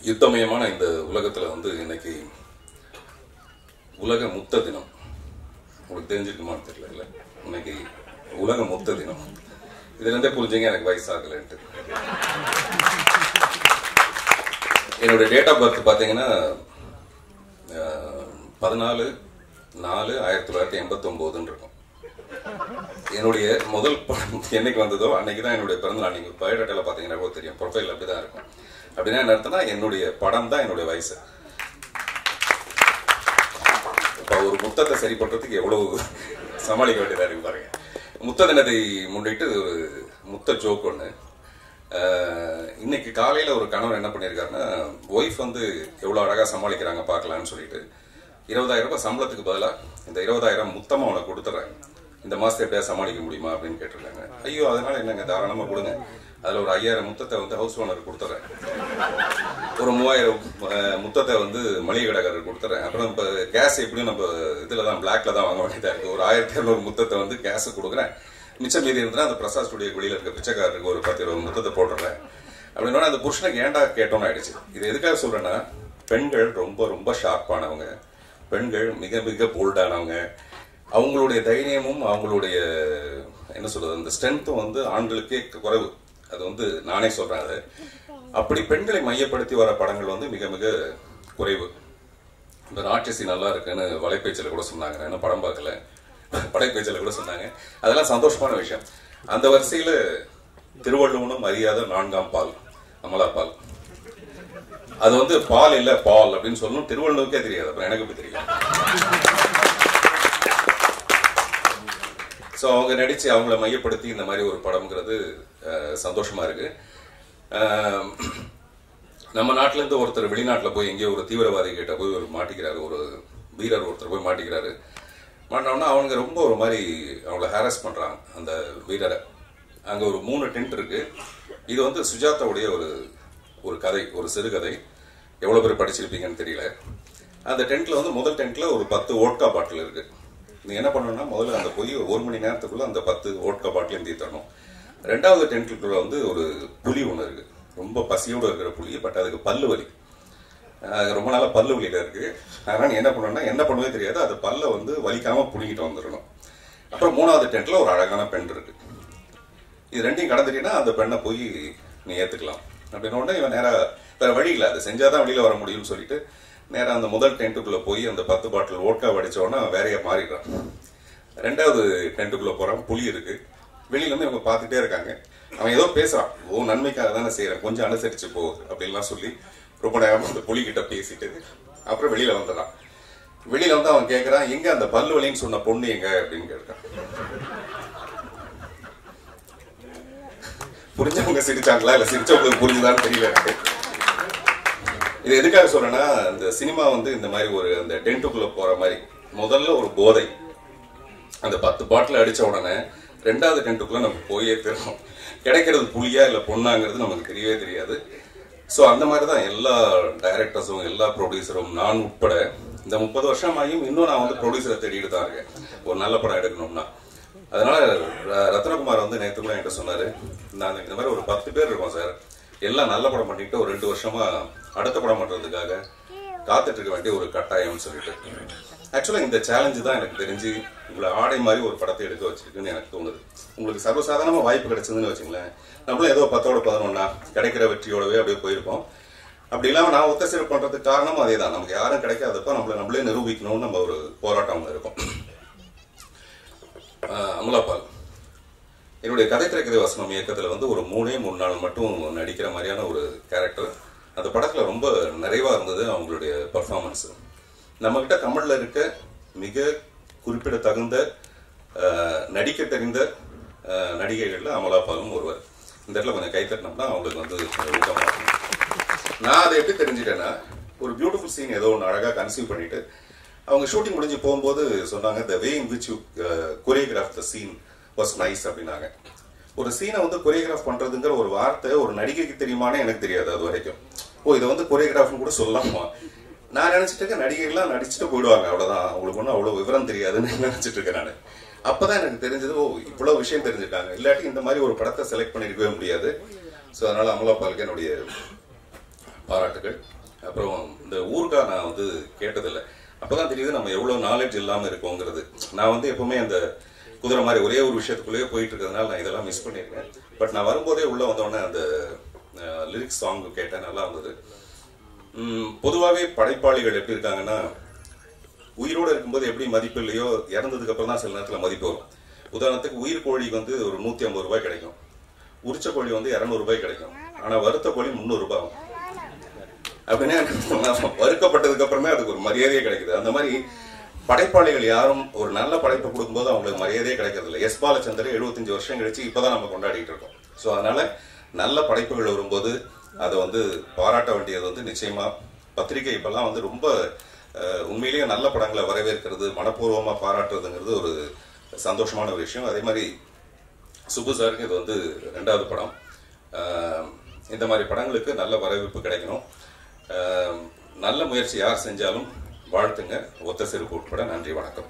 யுத்தமயமான இந்த உலகத்துல வந்து இன்னைக்கு உலக முத்த தினம். உங்களுக்கு தெரிஞ்சிருக்குமான்னு தெரியல. இன்னைக்கு உலக முத்த தினம். இதுல இருந்தே புரிஞ்சுங்க எனக்கு வயசாகலன்ட்டு. என்னோட டேட் ஆஃப் பர்த் பாத்தீங்கன்னா 14/4/1989 இருக்கும். என்னுடைய முதல் படம் என்னைக்கு வந்ததோ அன்னைக்கு தான் என்னுடைய பிறந்தநாள். நீங்க பயோடேட்டால பாத்தீங்கன்னா தெரியும், ப்ரொஃபைல் அப்படிதான் இருக்கும். அப்படின்னா என்ன அர்த்தம்னா என்னுடைய படம் தான் என்னுடைய வயசு. இப்ப ஒரு முத்தத்தை சரி பண்றதுக்கு எவ்வளவு சமாளிக்க வேண்டியதா இருக்கு பாருங்க. முத்த தினத்தை முன்னிட்டு ஒரு முத்த ஜோக் ஒண்ணு. இன்னைக்கு காலையில ஒரு கணவர் என்ன பண்ணிருக்காருன்னா, ஒய்ஃப் வந்து எவ்வளவு அழகா சமாளிக்கிறாங்க பாக்கலாம்னு சொல்லிட்டு 20,000 ரூபாய் சம்பளத்துக்கு பதிலா இந்த 20,000 முத்தமா உனக்கு கொடுத்துறேன், இந்த மாசத்தை எப்படியா சமாளிக்க முடியுமா அப்படின்னு கேட்டிருக்காங்க. ஐயோ அதனால என்னங்க, தாராளமா கொடுங்க, அதுல ஒரு 5,000 முத்தத்தை வந்து ஹவுஸ் ஓனர் கொடுத்துறேன், ஒரு 3,000 முத்தத்தை வந்து மளிகை கடைக்காரர் கொடுத்துறேன், அப்புறம் இப்ப கேஸ் எப்படியும் நம்ம இதுலதான் பிளாக்ல தான் வாங்க வேண்டியதா இருக்கு, ஒரு 1,200 முத்தத்தை வந்து கேஸ் கொடுக்குறேன், மிச்சம் மீதி இருந்தா அந்த பிரசாத் ஸ்டுடியோ வெளியில இருக்க பிச்சைக்காரருக்கு ஒரு 10-20 முத்தத்தை போட்டுறேன் அப்படின்னா அந்த புருஷனுக்கு ஏண்டா கேட்டோம்னு ஆயிடுச்சு. இது எதுக்காக சொல்றேன்னா, பெண்கள் ரொம்ப ரொம்ப ஷார்ப்பானவங்க, பெண்கள் மிக மிக போல்டானவங்க, அவங்களுடைய தைரியமும் அவங்களுடைய என்ன சொல்றது அந்த ஸ்ட்ரென்த்தும் வந்து ஆண்களுக்கே குறைவு. அது வந்து நானே சொல்றேன். அது அப்படி பெண்களை மையப்படுத்தி வர படங்கள் வந்து மிக மிக குறைவு. இந்த ராட்சசி நல்லா இருக்குன்னு வலைப்பேச்சில் கூட சொன்னாங்க. நான் என்ன படம் பார்க்கல, படைப்பேச்சில் கூட சொன்னாங்க. அதெல்லாம் சந்தோஷமான விஷயம். அந்த வரிசையில திருவள்ளுவனும் அறியாத 4ஆம் பால் அமலா பால். அது வந்து பால் இல்ல பால் அப்படின்னு சொல்லணும், திருவள்ளுவருக்கே தெரியாது, அப்புறம் எனக்கு எப்படி தெரியும். ஸோ அவங்க நடிச்சு அவங்கள மையப்படுத்தி இந்த மாதிரி ஒரு படம்ங்கிறது சந்தோஷமா இருக்கு. நம்ம நாட்டில இருந்து ஒருத்தர் வெளிநாட்டில் போய் எங்கேயோ ஒரு தீவிரவாதி கிட்ட போய் ஒரு மாட்டிக்கிறாரு, ஒரு வீரர் ஒருத்தர் போய் மாட்டிக்கிறாரு. மாட்டோம்னா அவங்க ரொம்ப ஒரு மாதிரி அவங்கள ஹாரஸ் பண்றாங்க அந்த வீரரை. அங்க ஒரு 3 டென்ட் இருக்கு. இது வந்து சுஜாதாவுடைய ஒரு கதை, ஒரு சிறுகதை. எவ்வளவு பேர் படிச்சிருப்பீங்கன்னு தெரியல. அந்த டென்ட்ல வந்து முதல் டென்ட்ல ஒரு 10 ஓட்கா பாட்டில் இருக்கு. நீ என்ன பண்ணணும்னா, முதல்ல அந்த போய் 1 மணி நேரத்துக்குள்ள அந்த 10 ஓட்கா பாட்டிலையும் தீர்த்தரணும். 2வது டென்ட்லுக்குள்ள வந்து ஒரு புலி ஒண்ணு இருக்கு, ரொம்ப பசியோட இருக்கிற புலி. பட் அதுக்கு பல்லு வலி, ரொம்ப நாளா பல்லு வலியில இருக்கு. அதனால நீ என்ன பண்ணணும்னா, என்ன பண்ணுவே தெரியாது, அது பல்ல வந்து வலிக்காம புடிங்கிட்டு வந்துடணும். அப்புறம் 3வது டென்ட்ல ஒரு அழகான பெண் இருக்கு. இது ரெண்டையும் கடந்துட்டீங்கன்னா அந்த பெண்ணை போய் நீ ஏத்துக்கலாம் அப்படின்னு உடனே இவன் நேரா வேற வழி இல்லை, அதை செஞ்சாதான் வெளியில வர முடியும்னு சொல்லிட்டு நேரா அந்த முதல் டென்ட்டுக்குள்ள போய் அந்த 10 பாட்டில் ஓட்கா வடிச்சோன்னா வேறையா மாறிடுறான். 2வது டென்ட்டுக்குள்ள போறான், புலி இருக்கு. வெளியில இருந்து இவங்க பார்த்துட்டே இருக்காங்க. அவன் ஏதோ பேசுறான், ஓ நன்மைக்காக தானே செய்யறேன், கொஞ்சம் அனுசரிச்சு போ அப்படின்லாம் சொல்லி ரொம்ப நேரம் அந்த புலி கிட்ட பேசிட்டு அப்புறம் வெளியில வந்துடான். வெளியில வந்து அவன் கேட்கறான், எங்க அந்த பல்லு வலின்னு சொன்ன பொண்ணு எங்க அப்படின்னு கேட்கிறான். புரிஞ்சவங்க சிரிச்சாங்களா இல்ல சிரிச்சவங்களுக்கு புரிஞ்சுதான்னு தெரியல. இது எதுக்காக சொல்றேன்னா, இந்த சினிமா வந்து இந்த மாதிரி ஒரு அந்த டென்ட்டுக்குள்ள போற மாதிரி முதல்ல ஒரு போதை, அந்த 10 பாட்டில் அடிச்ச உடனே 2வது டென்ட்டுக்குள்ள நம்ம போயே தரும். கிடைக்கிறது புலியா இல்ல பொண்ணாங்கிறது நமக்கு தெரியவே தெரியாது. ஸோ அந்த மாதிரி தான் எல்லா டைரக்டர்ஸும் எல்லா ப்ரொடியூசரும், நான் உட்பட இந்த 30 வருஷம் ஆகியும் இன்னும் நான் வந்து ப்ரொடியூசரை தேடிட்டு தான் இருக்கேன் ஒரு நல்ல படம் எடுக்கணும்னா. அதனால ரத்னகுமார் வந்து நேற்று கூட என்கிட்ட சொன்னாரு, நாங்க இந்த மாதிரி ஒரு 10 பேர் இருக்கோம் சார், எல்லாம் நல்ல படம் பண்ணிட்டு ஒரு 2 வருஷமா அடுத்த படம் பண்றதுக்காக காத்துட்டு இருக்க வேண்டிய ஒரு கட்டாயம்னு சொல்லிட்டு. ஆக்சுவலா இந்த சேலஞ்சு தான் எனக்கு தெரிஞ்சு உங்களை ஆடை மாதிரி ஒரு படத்தை எடுக்க வச்சிருக்குன்னு எனக்கு தோணுது. உங்களுக்கு சர்வசாதாரணமா வாய்ப்பு கிடைச்சதுன்னு வச்சுங்களேன், நம்மளும் ஏதோ 10ஓட 11 கிடைக்கிற வெற்றியோடவே அப்படியே போயிருப்போம். அப்படி இல்லாம நான் ஒத்த சிறப்பு பண்றதுக்கு காரணமும் அதே தான். நமக்கு யாரும் கிடைக்காதப்ப நம்மளே நிரூபிக்கணும்னு நம்ம ஒரு போராட்டம் இருக்கும். அமலா பால் என்னுடைய கதை திரைக்கதை வசனம் இயக்கத்துல வந்து ஒரு 3 நாள் மட்டும் நடிக்கிற மாதிரியான ஒரு கேரக்டர். அந்த படத்துல ரொம்ப நிறைவா இருந்தது அவங்களுடைய பர்ஃபார்மன்ஸ். நம்ம கிட்ட தமிழ்ல இருக்க மிக குறிப்பிடத்தகுந்த நடிக்க தெரிந்த நடிகைகள்ல அமலா பாலும் ஒருவர். இந்த இடத்துல கொஞ்சம் கை தட்டினோம்னா அவங்களுக்கு வந்து ஊக்கமா இருக்கும். நான் அதை எப்படி தெரிஞ்சுட்டேன்னா, ஒரு பியூட்டிஃபுல் சீன் ஏதோ ஒன்று அழகா கன்சீவ் பண்ணிட்டு அவங்க ஷூட்டிங் முடிஞ்சு போகும்போது சொன்னாங்க, the way in which you choreographed the scene was nice அப்படின்னாங்க. ஒரு சீனை வந்து கொரியோகிராஃப் பண்றதுங்கிற ஒரு வார்த்தை ஒரு நடிகைக்கு தெரியுமானே எனக்கு தெரியாது அது வரைக்கும். ஓ இதை வந்து கொரியோகிராஃப்னு கூட சொல்லலாமா? நான் நினைச்சிட்டு இருக்கேன் நடிகைகள்லாம் நடிச்சுட்டு போயிடுவாங்க, அவ்வளவுதான், அவங்களுக்கு ஒன்றும் அவ்வளவு விவரம் தெரியாதுன்னு நினைச்சிட்டு இருக்கேன் நான். அப்பதான் எனக்கு தெரிஞ்சது, ஓ இவ்வளவு விஷயம் தெரிஞ்சுட்டாங்க, இல்லாட்டி இந்த மாதிரி ஒரு படத்தை செலக்ட் பண்ணிருக்கவே முடியாது. ஸோ அதனால அமலா பாலுக்கு என்னுடைய பாராட்டுகள். அப்புறம் இந்த ஊர்கா நான் வந்து கேட்டதில்லை. அப்போதான் தெரியுது நம்ம எவ்வளோ நாலேஜ் இல்லாமல் இருக்கோங்கிறது. நான் வந்து எப்பவுமே அந்த குதிரை மாதிரி ஒரே ஒரு விஷயத்துக்குள்ளேயே போயிட்டு இருக்கிறதுனால நான் இதெல்லாம் மிஸ் பண்ணியிருக்கேன். பட் நான் வரும்போதே உள்ளே வந்தோடனே அந்த லிரிக்ஸ் சாங் கேட்டேன், நல்லா இருந்தது. பொதுவாகவே படைப்பாளிகள் எப்படி இருக்காங்கன்னா, உயிரோடு இருக்கும்போது எப்படி மதிப்பு இல்லையோ இறந்ததுக்கு அப்புறம் தான் சில நேரத்தில் மதிப்பு வரும். உதாரணத்துக்கு உயிர் கோழிக்கு வந்து ஒரு 150 ரூபாய் கிடைக்கும், உரிச்ச கோழி வந்து 200 ரூபாய் கிடைக்கும், ஆனால் வறுத்த கோழி 300 ரூபாய் ஆகும். அப்படின்னா வறுக்கப்பட்டதுக்கு அப்புறமே அதுக்கு ஒரு மரியாதையே கிடைக்குது. அந்த மாதிரி படைப்பாளிகள் யாரும் ஒரு நல்ல படைப்பை கொடுக்கும்போது அவங்களுக்கு மரியாதையே கிடைக்கிறது இல்லை. எஸ் பாலச்சந்தர் 75 வருஷம் கழிச்சு இப்போதான் நம்ம கொண்டாடிட்டு இருக்கோம். ஸோ அதனால நல்ல படைப்புகள் வரும்போது அதை வந்து பாராட்ட வேண்டியது வந்து நிச்சயமா பத்திரிகை இப்பெல்லாம் வந்து ரொம்ப உண்மையிலேயே நல்ல படங்களை வரவேற்கிறது, மனப்பூர்வமாக பாராட்டுறதுங்கிறது ஒரு சந்தோஷமான ஒரு விஷயம். அதே மாதிரி சுப்பு சாருக்கு இது வந்து 2வது படம். இந்த மாதிரி படங்களுக்கு நல்ல வரவேற்பு கிடைக்கணும். நல்ல முயற்சி யார் செஞ்சாலும் வாழ்த்துங்க, ஒத்த செருப்பு உட்பட. நன்றி, வணக்கம்.